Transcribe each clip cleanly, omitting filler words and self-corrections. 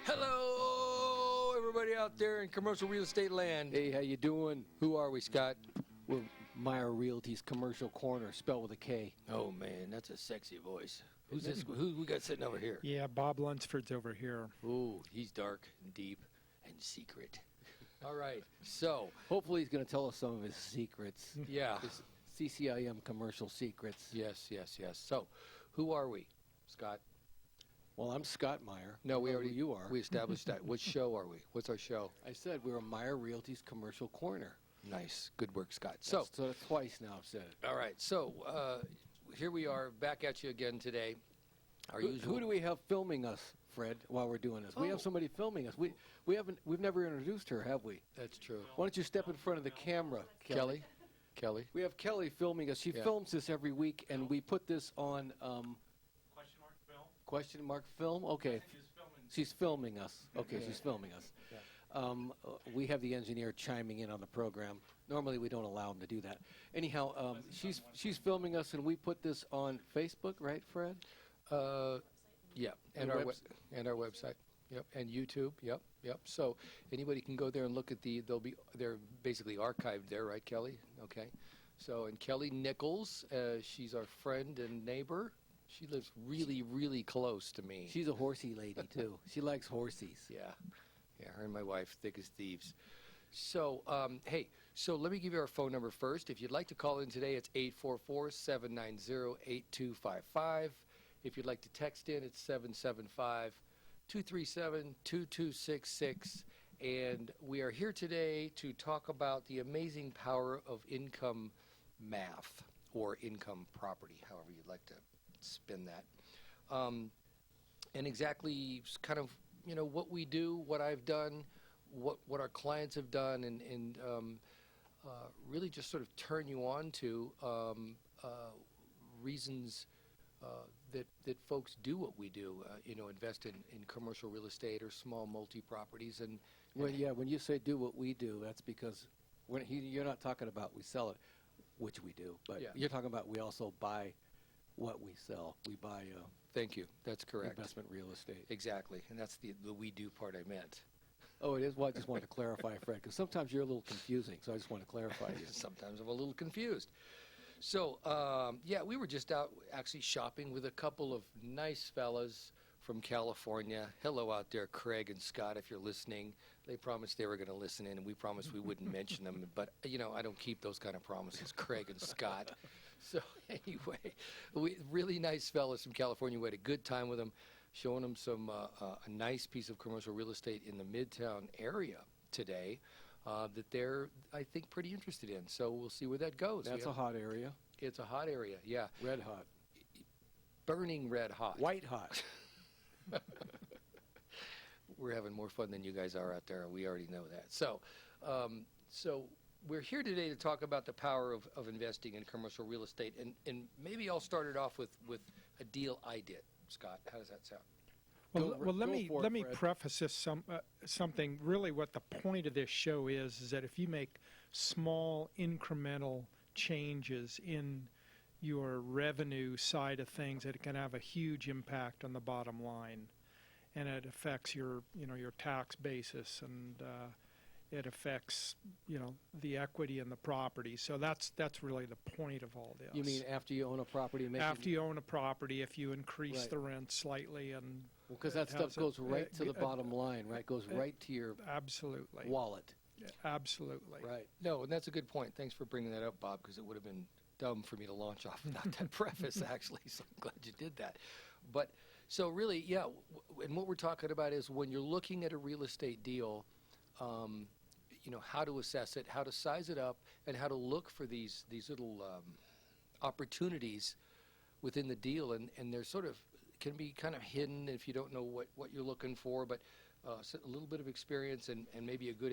Hello, everybody out there in commercial real estate land. Hey, how you doing? Who are we, Scott? We're Myer Realty's Commercial Corner, spelled with a K. Oh, man, that's a sexy voice. Who's this? Who we got sitting over here? Yeah, Bob Lunsford's over here. Ooh, he's dark and deep and secret. All right, so. Hopefully he's going to tell us some of his secrets. Yeah. His CCIM commercial secrets. Yes. So, who are we, Scott? Well, I'm Scott Myer. No, we already. You are. We established that. What show are we? What's our show? I said we're Myer Realty's Commercial Corner. Nice. Good work, Scott. So twice now I've said it. All right, so here we are back at you again today. Who do we have filming us, Fred, while we're doing this? We have somebody filming us. We've never introduced her, have we? That's true. Why don't you step in front of the camera, Kelly? Kelly. We have Kelly filming us. She films this every week, and we put this on question mark film. Okay. She's filming us. Okay, she's filming us. We have the engineer chiming in on the program. Normally, we don't allow him to do that. Anyhow, she's filming us, and we put this on Facebook, right, Fred? Yeah, and our website. Yep, and YouTube. Yep. So anybody can go there and look at they're basically archived there, right, Kelly? Okay. So, and Kelly Nichols, she's our friend and neighbor. She lives really, really close to me. She's a horsey lady too. She likes horsies. Yeah, her and my wife, thick as thieves. So, hey, so let me give you our phone number first. If you'd like to call in today, it's 844-790-8255. If you'd like to text in, it's 775-237-2266. And we are here today to talk about the amazing power of income math or income property, however you'd like to spin that. And exactly kind of, what we do, what I've done, what our clients have done, and really just sort of turn you on to reasons that folks do what we do, invest in commercial real estate or small multi-properties. When you say do what we do, that's because you're not talking about we sell it, which we do, but you're talking about we also buy what we sell. We buy Thank you. That's correct. Investment real estate. Exactly. And that's the we do part I meant. Oh, it is? Well, I just wanted to clarify, Fred, because sometimes you're a little confusing, so I just want to clarify you. Sometimes I'm a little confused. So, we were just out actually shopping with a couple of nice fellas from California. Hello out there, Craig and Scott, if you're listening. They promised they were going to listen in, and we promised we wouldn't mention them. But, I don't keep those kind of promises, Craig and Scott. So, anyway, really nice fellas from California. We had a good time with them, showing them some a nice piece of commercial real estate in the Midtown area today that they're, I think, pretty interested in. So we'll see where that goes. That's a hot area. It's a hot area, yeah. Red hot. Burning red hot. White hot. We're having more fun than you guys are out there. We already know that. So we're here today to talk about the power of investing in commercial real estate. And maybe I'll start it off with a deal I did. Scott, how does that sound? Well, let me preface this something. Really, what the point of this show is that if you make small incremental changes in your revenue side of things, it can have a huge impact on the bottom line, and it affects your tax basis, and it affects the equity in the property. So that's really the point of all this. You mean after you own a property? After you own a property, if you increase the rent slightly, and because that stuff goes right to the bottom line, right? Goes right to your wallet. Absolutely. Right. No, and that's a good point. Thanks for bringing that up, Bob, because it would have been dumb for me to launch off without that preface, actually. So I'm glad you did that. But so really, and what we're talking about is when you're looking at a real estate deal, how to assess it, how to size it up, and how to look for these little opportunities within the deal. And they're sort of can be kind of hidden if you don't know what you're looking for, but a little bit of experience and maybe a good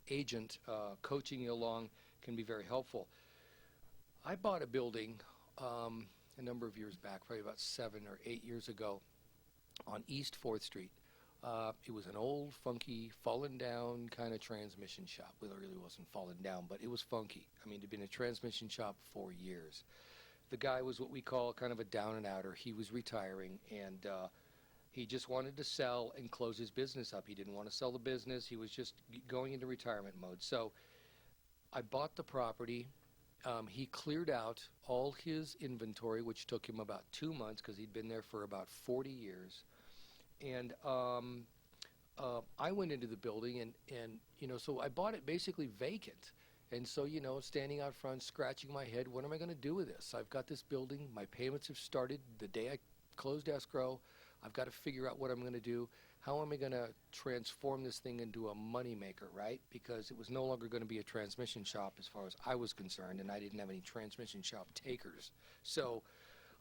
agent coaching you along can be very helpful. I bought a building a number of years back, probably about 7 or 8 years ago, on East 4th Street. It was an old, funky, fallen down kind of transmission shop. Well, it really wasn't fallen down, but it was funky. I mean, it had been a transmission shop for years. The guy was what we call kind of a down and outer. He was retiring, and He just wanted to sell and close his business up. He didn't want to sell the business. He was just going into retirement mode. So I bought the property. He cleared out all his inventory, which took him about 2 months because he'd been there for about 40 years. And I went into the building, and so I bought it basically vacant. And so, standing out front, scratching my head, what am I going to do with this? I've got this building. My payments have started the day I closed escrow. I've got to figure out what I'm going to do. How am I going to transform this thing into a moneymaker, right? Because it was no longer going to be a transmission shop as far as I was concerned, and I didn't have any transmission shop takers. So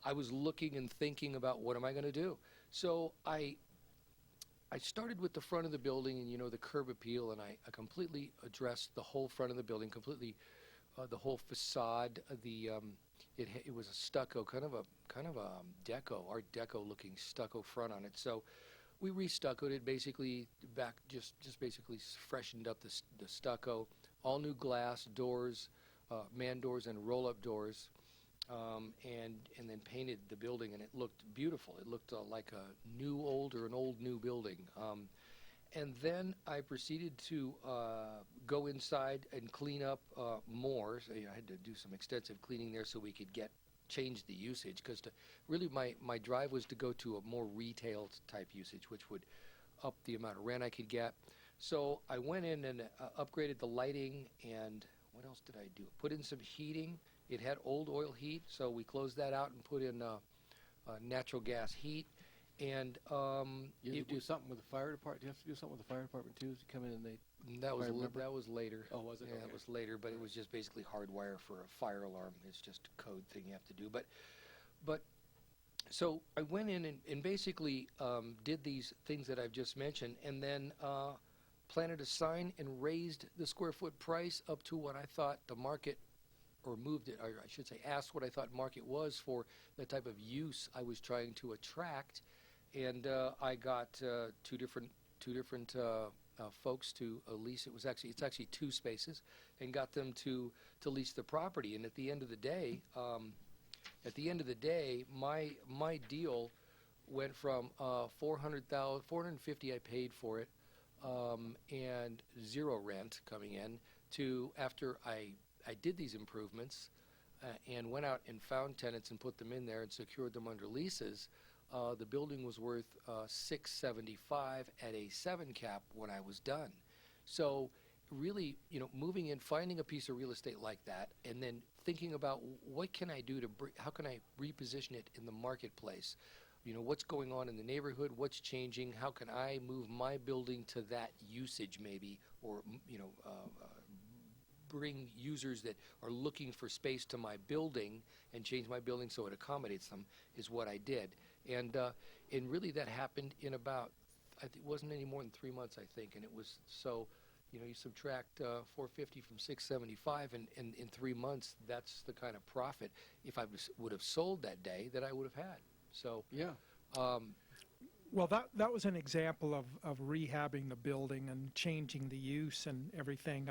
I was looking and thinking about what am I going to do. So I started with the front of the building and, the curb appeal, and I completely addressed the whole front of the building, completely the whole facade. It was a stucco, kind of a Art Deco looking stucco front on it. So we restuccoed it basically back, just basically freshened up the stucco, all new glass doors, man doors and roll-up doors, and then painted the building, and it looked beautiful. It looked like a new old or an old new building. And then I proceeded to go inside and clean up more. So, I had to do some extensive cleaning there so we could change the usage, because really my drive was to go to a more retail type usage, which would up the amount of rent I could get. So I went in and upgraded the lighting, and what else did I do? Put in some heating. It had old oil heat, so we closed that out and put in natural gas heat. And you do something with the fire department. Do you have to do something with the fire department too? You come in and that was later. Oh, was it? Yeah, Okay. that was later, but it was just basically hardwire for a fire alarm. It's just a code thing you have to do. But so I went in and basically did these things that I've just mentioned, and then planted a sign and raised the square foot price up to what I thought the market, or moved it, or I should say asked what I thought market was for the type of use I was trying to attract. And I got two different folks to lease. It's actually 2 spaces, and got them to lease the property. And at the end of the day, my deal went from $450 I paid for it, and 0 rent coming in, to after I did these improvements and went out and found tenants and put them in there and secured them under leases. The building was worth $675 at a 7 cap when I was done. So really, moving in, finding a piece of real estate like that, and then thinking about what can I do how can I reposition it in the marketplace? What's going on in the neighborhood? What's changing? How can I move my building to that usage maybe, or bring users that are looking for space to my building and change my building so it accommodates them, is what I did. And really that happened in about, it wasn't any more than 3 months, I think. And it was, so, you subtract 450 from 675, and in 3 months, that's the kind of profit, if I would have sold that day, that I would have had. So, Yeah. Well, that was an example of rehabbing the building and changing the use and everything.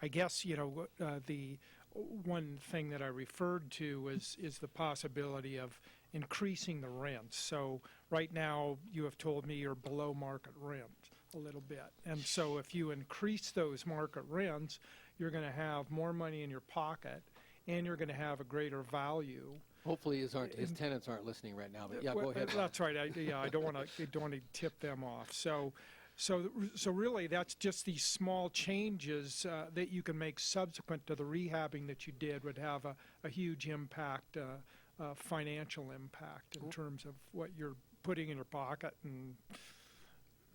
I guess, the one thing that I referred to is the possibility of increasing the rents. So right now, you have told me you're below market rent a little bit. And so if you increase those market rents, you're going to have more money in your pocket, and you're going to have a great value. Hopefully his tenants aren't listening right now, but yeah, go ahead. That's right. I don't want to tip them off. So really, that's just these small changes that you can make subsequent to the rehabbing that you did would have a huge impact, financial impact, in terms of what you're putting in your pocket, and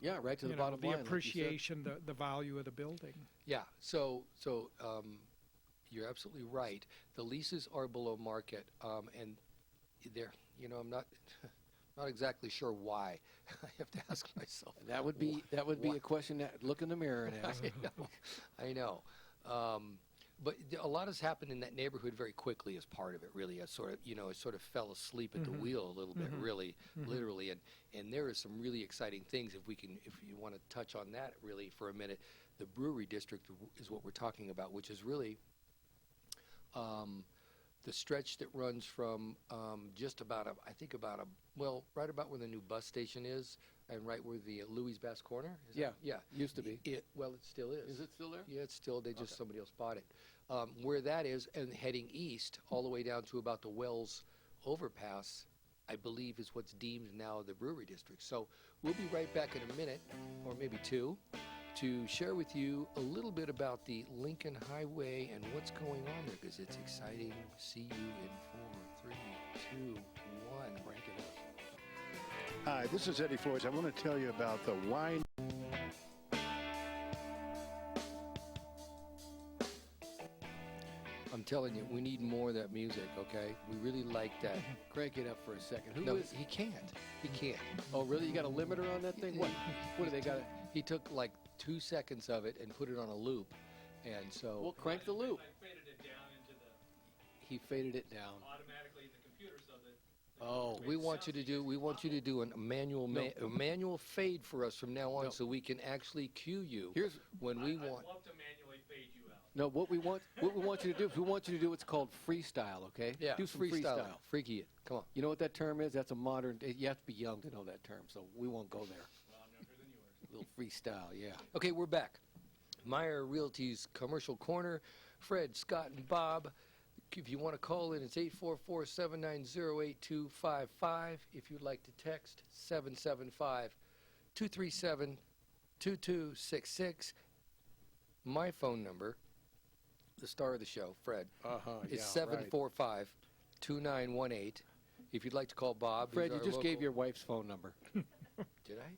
yeah, right to the bottom line. The appreciation, the value of the building. Yeah. So you're absolutely right. The leases are below market, and they're, I'm not exactly sure why. I have to ask myself. That would be a question that look in the mirror and ask. I know. But a lot has happened in that neighborhood very quickly as part of it, really. It sort of fell asleep at the wheel a little bit, really, literally. And there are some really exciting things, if you want to touch on that really for a minute. The brewery district is what we're talking about, which is really the stretch that runs from just about right about where the new bus station is, and right where the Louis Bass Corner. Yeah. Used to be. It still is. Is it still there? Yeah, it's still. Somebody else bought it. Where that is, and heading east all the way down to about the Wells overpass, I believe is what's deemed now the brewery district. So we'll be right back in a minute, or maybe two, to share with you a little bit about the Lincoln Highway and what's going on there, because it's exciting. See you in 4, 3, 2, 1. Rank it up. Hi, this is Eddie Floyd. I want to tell you about the wine. I'm telling you, we need more of that music, okay? We really like that. Crank it up for a second. He can't. He can't. Oh, really? You got a limiter on that thing? What do they got? He took like 2 seconds of it and put it on a loop, and so. Well, crank the loop. I faded it down into the He faded it down. automatically in the computer so that. Oh, We want you to do a manual fade for us from now on, No. so we can actually cue you here's when we I'd want. love to manually fade you out. no. What we want you to do. If we want you to do what's called freestyle, okay? Yeah, Do some freestyle. Freaky it. Come on. You know what that term is? That's a modern. You have to be young to know that term, so we won't go there. Well, I'm younger than yours. A little freestyle, yeah. Okay, we're back. Myer Realty's Commercial Corner. Fred, Scott, and Bob. If you want to call in, it's 844-790-8255. If you'd like to text, 775-237-2266. My phone number, the star of the show, Fred, is 745-2918. If you'd like to call Bob. Fred, he's you our just gave local- your wife's phone number. Did I?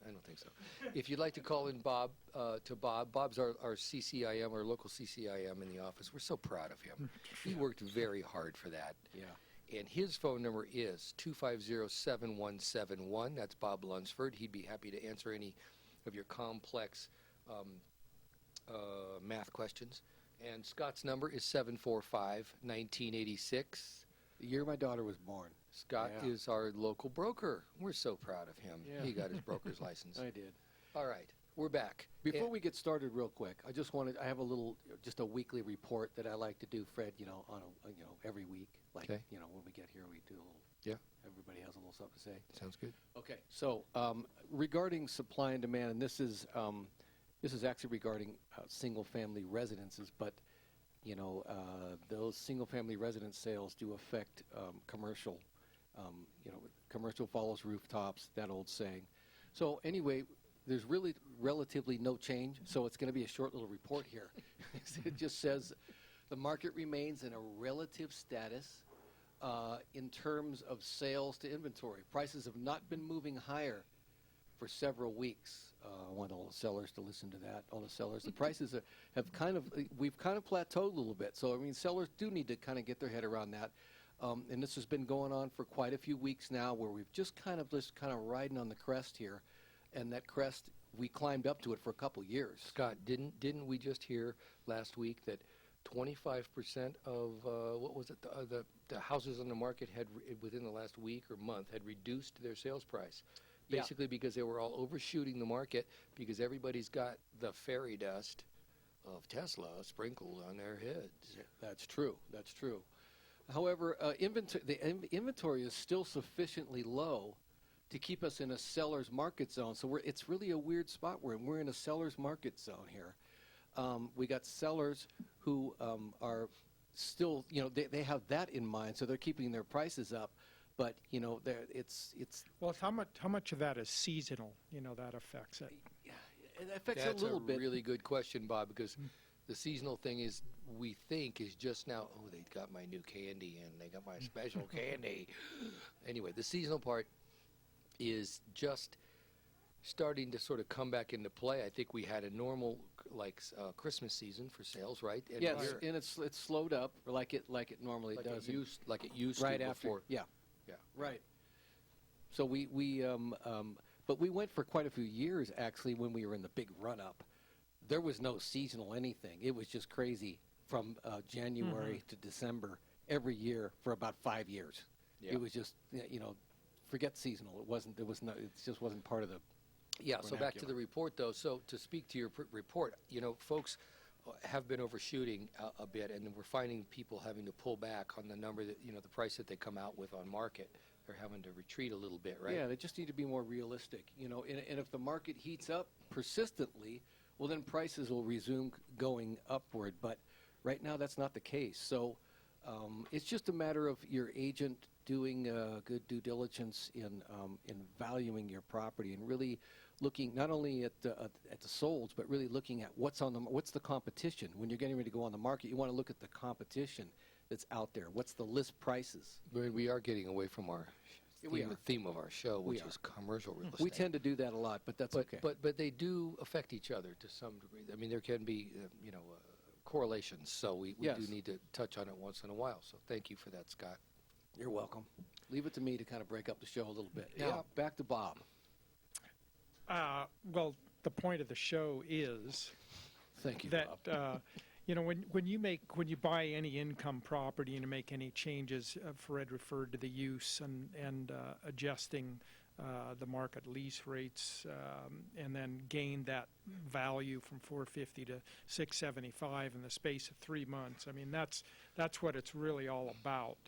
I don't think so. If you'd like to call in Bob, Bob's our CCIM, our local CCIM in the office. We're so proud of him. He worked very hard for that. Yeah. And his phone number is 250-7171. That's Bob Lunsford. He'd be happy to answer any of your complex math questions. And Scott's number is 745-1986. The year my daughter was born. Scott Yeah. is our local broker. We're so proud of him. Yeah. He got his broker's license. I did. All right, we're back. Before And- we get started, real quick, I have just a weekly report that I like to do, Fred. Every week, like Okay. when we get here, we do a little. Yeah. Everybody has a little something to say. Sounds good. Okay. So regarding supply and demand, and this is actually regarding single-family residences, but those single-family residence sales do affect commercial. Commercial follows rooftops, that old saying. So anyway, there's really relatively no change, so it's going to be a short little report here. It just says the market remains in a relative status in terms of sales to inventory. Prices have not been moving higher for several weeks. I want all the sellers to listen to that. All the sellers, the prices we've kind of plateaued a little bit. So I mean, sellers do need to kind of get their head around that. And this has been going on for quite a few weeks now, where we've just kind of riding on the crest here, and that crest we climbed up to it for a couple years. Scott, didn't we just hear last week that 25% of the houses on the market had within the last week or month had reduced their sales price, Yeah. basically because they were all overshooting the market because everybody's got the fairy dust of Tesla sprinkled on their heads. That's true. That's true. However, the inventory is still sufficiently low to keep us in a seller's market zone. So it's really a weird spot we're in. We're in a seller's market zone here. We got sellers who are still, they have that in mind, so they're keeping their prices up. But it's Well, how much of that is seasonal? That affects it. it affects That's a little bit. really good question, Bob, because the seasonal thing is just now, they got my new candy and they got my special candy. Anyway, the seasonal part is just starting to sort of come back into play. I think we had a normal Christmas season for sales, right? And Yes, we're- and it's slowed up like it normally like does. it used right to after. before. Yeah. Yeah. Right. So but we went for quite a few years actually when we were in the big run up. There was no seasonal anything. It was just crazy from January to December every year for about 5 years. Yeah. It was just forget seasonal. It just wasn't part of the. Yeah, so back to the vernacular. report, though. So to speak to your report, folks have been overshooting a bit, and we're finding people having to pull back on the number that, the price that they come out with on market. They're having to retreat a little bit, right? Yeah, they just need to be more realistic, and if the market heats up persistently, well, then prices will resume going upward. But right now, that's not the case. So it's just a matter of your agent doing good due diligence in valuing your property and really looking not only at the solds, but really looking at what's the competition. When you're getting ready to go on the market, you want to look at the competition that's out there. What's the list prices? We are getting away from our We are. theme of our show, which We are. is commercial real estate. We tend to do that a lot, but that's okay. But they do affect each other to some degree. I mean, there can be correlations, so we Yes. do need to touch on it once in a while. So thank you for that, Scott. You're welcome. Leave it to me to kind of break up the show a little bit. Yeah. Now, back to Bob. Well, the point of the show is Thank you, that Bob. when you buy any income property and you make any changes, Fred referred to the use and adjusting the market lease rates, and then gain that value from 450 to 675 in the space of 3 months. I mean, that's what it's really all about.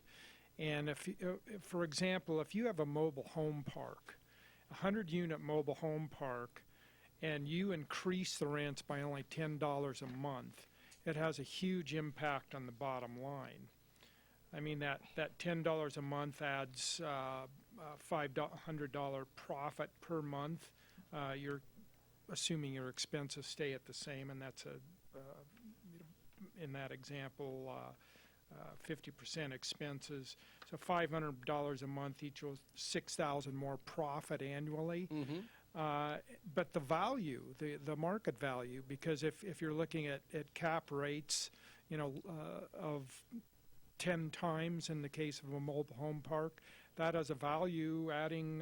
And for example, if you have a mobile home park, a 100-unit mobile home park, and you increase the rents by only $10 a month, it has a huge impact on the bottom line. I mean, that $10 a month adds $500 profit per month. You're assuming your expenses stay at the same, and that's in that example, 50% expenses. So $500 a month equals $6,000 more profit annually. But the value, the market value, because if you're looking at cap rates, of 10 times in the case of a mobile home park, that has a value adding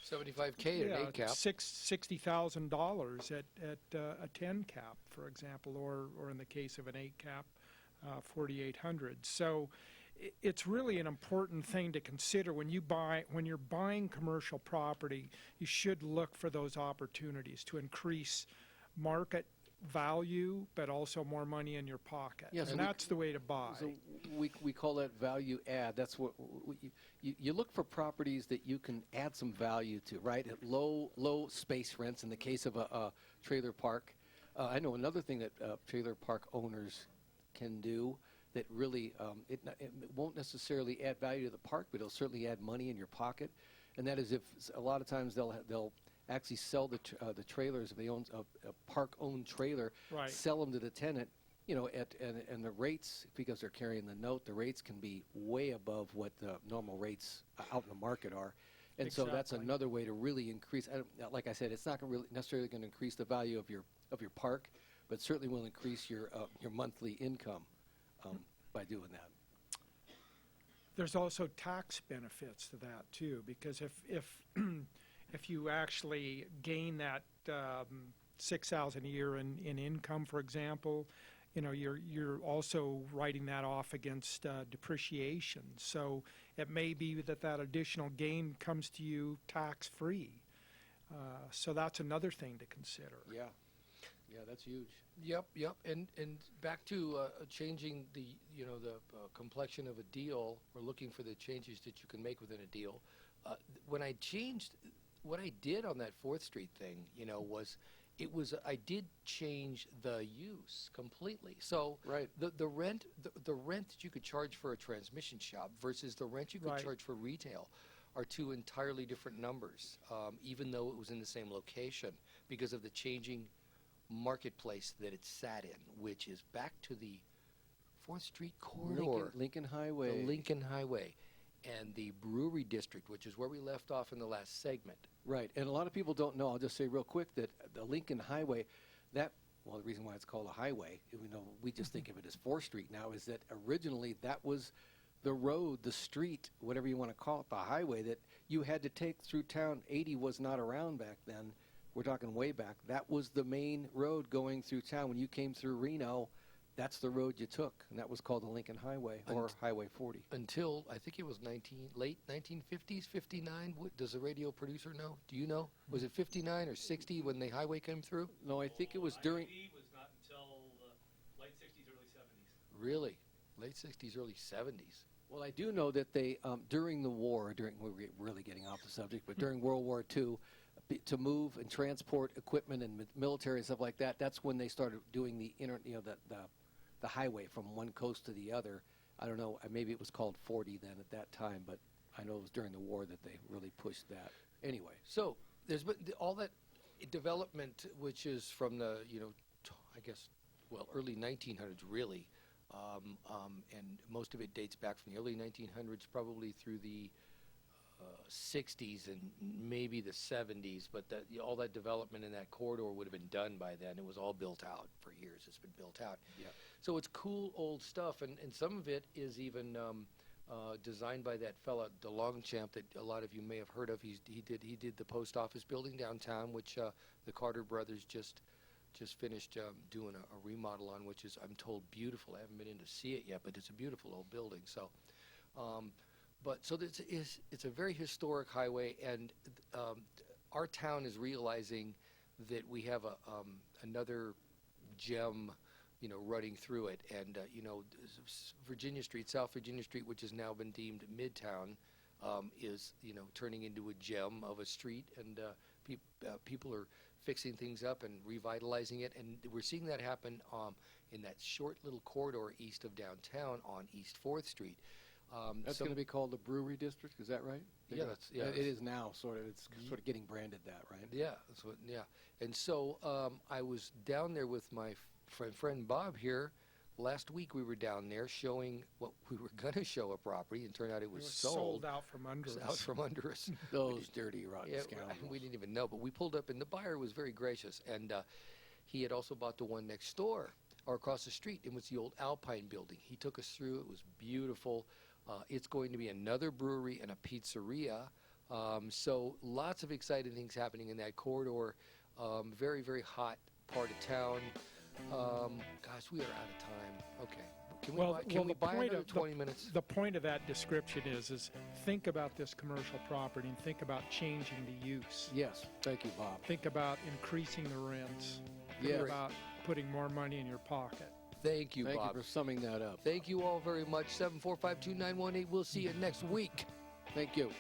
$75K at 8 cap. $60,000 at a 10 cap, for example, or in the case of an 8 cap, 4,800. So it's really an important thing to consider when you're buying commercial property. You should look for those opportunities to increase market value, but also more money in your pocket. Yes, and that's the way to buy. So we call that value add. That's what you look for, properties that you can add some value to, right? At low space rents in the case of a trailer park. I know another thing that trailer park owners can do that really it won't necessarily add value to the park, but it'll certainly add money in your pocket. And that is, if a lot of times they'll actually sell the trailers. If they own a park-owned trailer, Right. sell them to the tenant, and the rates, because they're carrying the note, the rates can be way above what the normal rates out in the market are. And so that's Exactly. another way to really increase. Like I said, it's not necessarily going to increase the value of your park, but certainly will increase your monthly income by doing that. There's also tax benefits to that too, because if you actually gain that $6,000 a year in income, for example, you're also writing that off against depreciation. So it may be that additional gain comes to you tax-free. So that's another thing to consider. Yeah, that's huge. Yep. And back to changing the complexion of a deal, or looking for the changes that you can make within a deal. When I changed, what I did on that 4th Street thing, I did change the use completely. So Right. the rent that you could charge for a transmission shop versus the rent you could Right. charge for retail are two entirely different numbers, even though it was in the same location, because of the changing marketplace that it sat in, which is back to the 4th Street corridor, Lincoln Highway. the Lincoln Highway, and the Brewery District, which is where we left off in the last segment. Right, and a lot of people don't know. I'll just say real quick that the Lincoln Highway, the reason why it's called a highway, even though we just think of it as 4th Street now, is that originally that was the road, the street, whatever you want to call it, the highway that you had to take through town. 80 was not around back then. We're talking way back. That was the main road going through town. When you came through Reno, that's the road you took, and that was called the Lincoln Highway, or Highway 40. Until, I think it was late 1950s, 59. Does the radio producer know? Do you know? Was it 59 or 60 when the highway came through? No, I think it was during... I-80 was not until Really? Late 60s, early 70s. Well, I do know that they, during the war, we're really getting off the subject, but during World War II, to move and transport equipment and military and stuff like that, that's when they started doing the highway from one coast to the other. I don't know, maybe it was called 40 then at that time, but I know it was during the war that they really pushed that. Anyway, So there's been all that development, which is from the, I guess, well, early 1900s, really. And most of it dates back from the early 1900s, probably through the 60s and maybe the 70s. But all that development in that corridor would have been done by then. It was all built out for years. It's been built out. yeah. So it's cool old stuff, and some of it is even designed by that fella DeLongchamp that a lot of you may have heard of. He did the post office building downtown, which the Carter brothers just finished doing a remodel on, which is, I'm told, beautiful. I haven't been in to see it yet, but it's a beautiful old building. So, it's a very historic highway, and our town is realizing that we have another gem, running through it. And Virginia Street, South Virginia Street, which has now been deemed Midtown, is turning into a gem of a street, and people are fixing things up and revitalizing it, and we're seeing that happen in that short little corridor east of downtown on East 4th Street. That's going to be called the Brewery District, is that right? Yeah, it is now sort of. It's sort of getting branded that, right? Yeah, and so I was down there with my friend Bob here. Last week we were down there showing what we were going to show a property, and turned out it was sold out from under us. Out from under us. Those dirty, rotten Yeah, scoundrels. we didn't even know, but we pulled up, and the buyer was very gracious, and he had also bought the one next door or across the street. It was the old Alpine building. He took us through. It was beautiful. It's going to be another brewery and a pizzeria. So lots of exciting things happening in that corridor. Very, very hot part of town. Gosh, we are out of time. Okay. Can we buy another 20 minutes? The point of that description is think about this commercial property and think about changing the use. Yes, thank you, Bob. Think about increasing the rents. Think Yes. about putting more money in your pocket. Thank you, Thank Bob. you for summing that up. Thank you all very much. 7452918. We'll see you next week. Thank you.